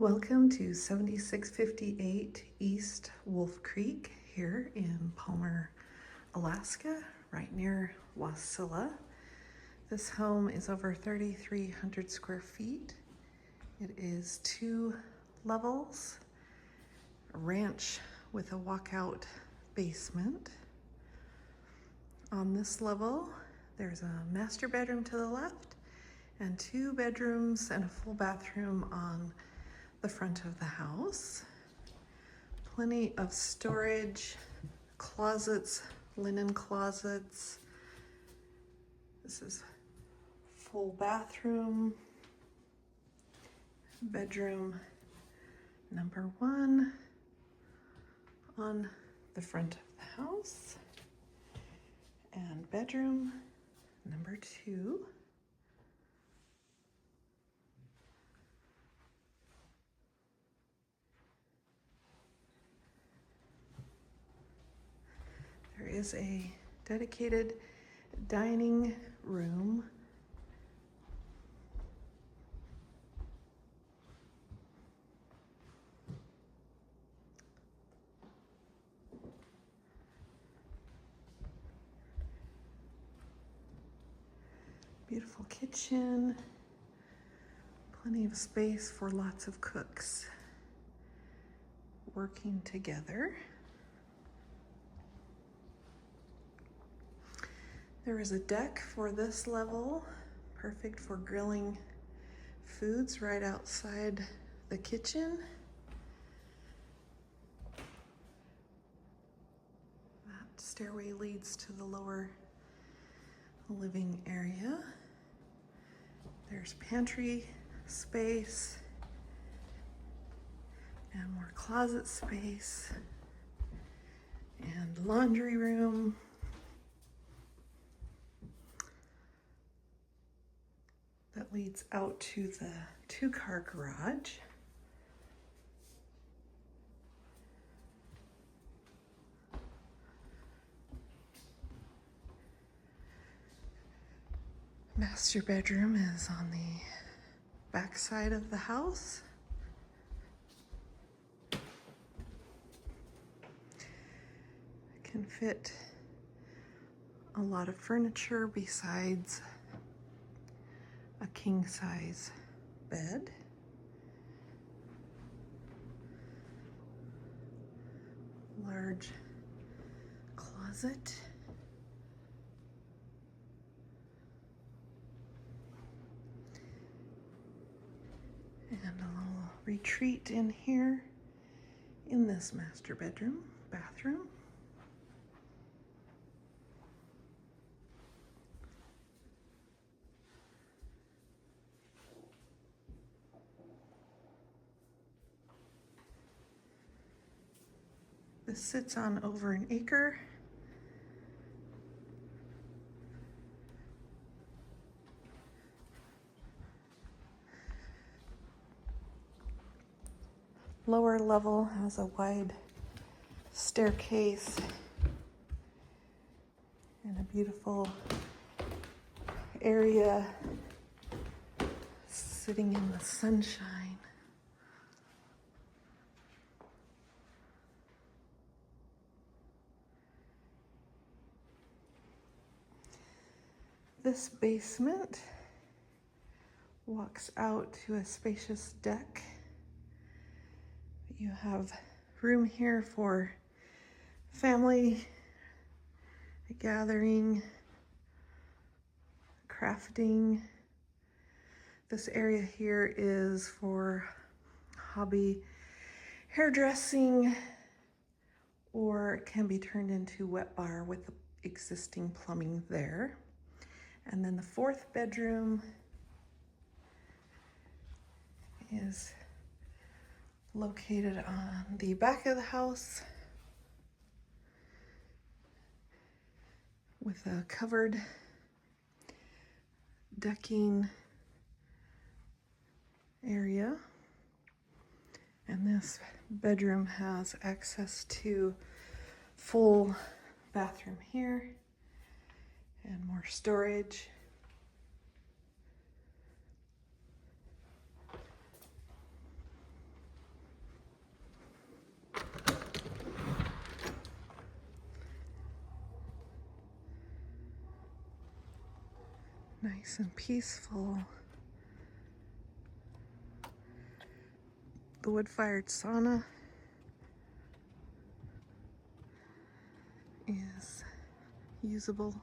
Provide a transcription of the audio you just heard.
Welcome to 7658 East Wolf Creek here in Palmer, Alaska, right near Wasilla. This home is over 3,300 square feet. It is 2 levels, a ranch with a walkout basement. On this level, there's a master bedroom to the left and 2 bedrooms and a full bathroom on the front of the house. Plenty of storage, closets, linen closets. This is full bathroom, bedroom number 1 on the front of the house, and bedroom number 2. There is a dedicated dining room. Beautiful kitchen. Plenty of space for lots of cooks working together. There is a deck for this level, perfect for grilling foods right outside the kitchen. That stairway leads to the lower living area. There's pantry space and more closet space and laundry room. That leads out to the 2-car garage. Master bedroom is on the back side of the house. It can fit a lot of furniture besides a king-size bed. Large closet. And a little retreat in here in this master bedroom, bathroom. This sits on over an acre. Lower level has a wide staircase and a beautiful area sitting in the sunshine. This basement walks out to a spacious deck. You have room here for family gathering, crafting. This area here is for hobby hairdressing, or it can be turned into wet bar with the existing plumbing there. And then the 4th bedroom is located on the back of the house with a covered decking area. And this bedroom has access to full bathroom here and more storage. Nice and peaceful. The wood-fired sauna is usable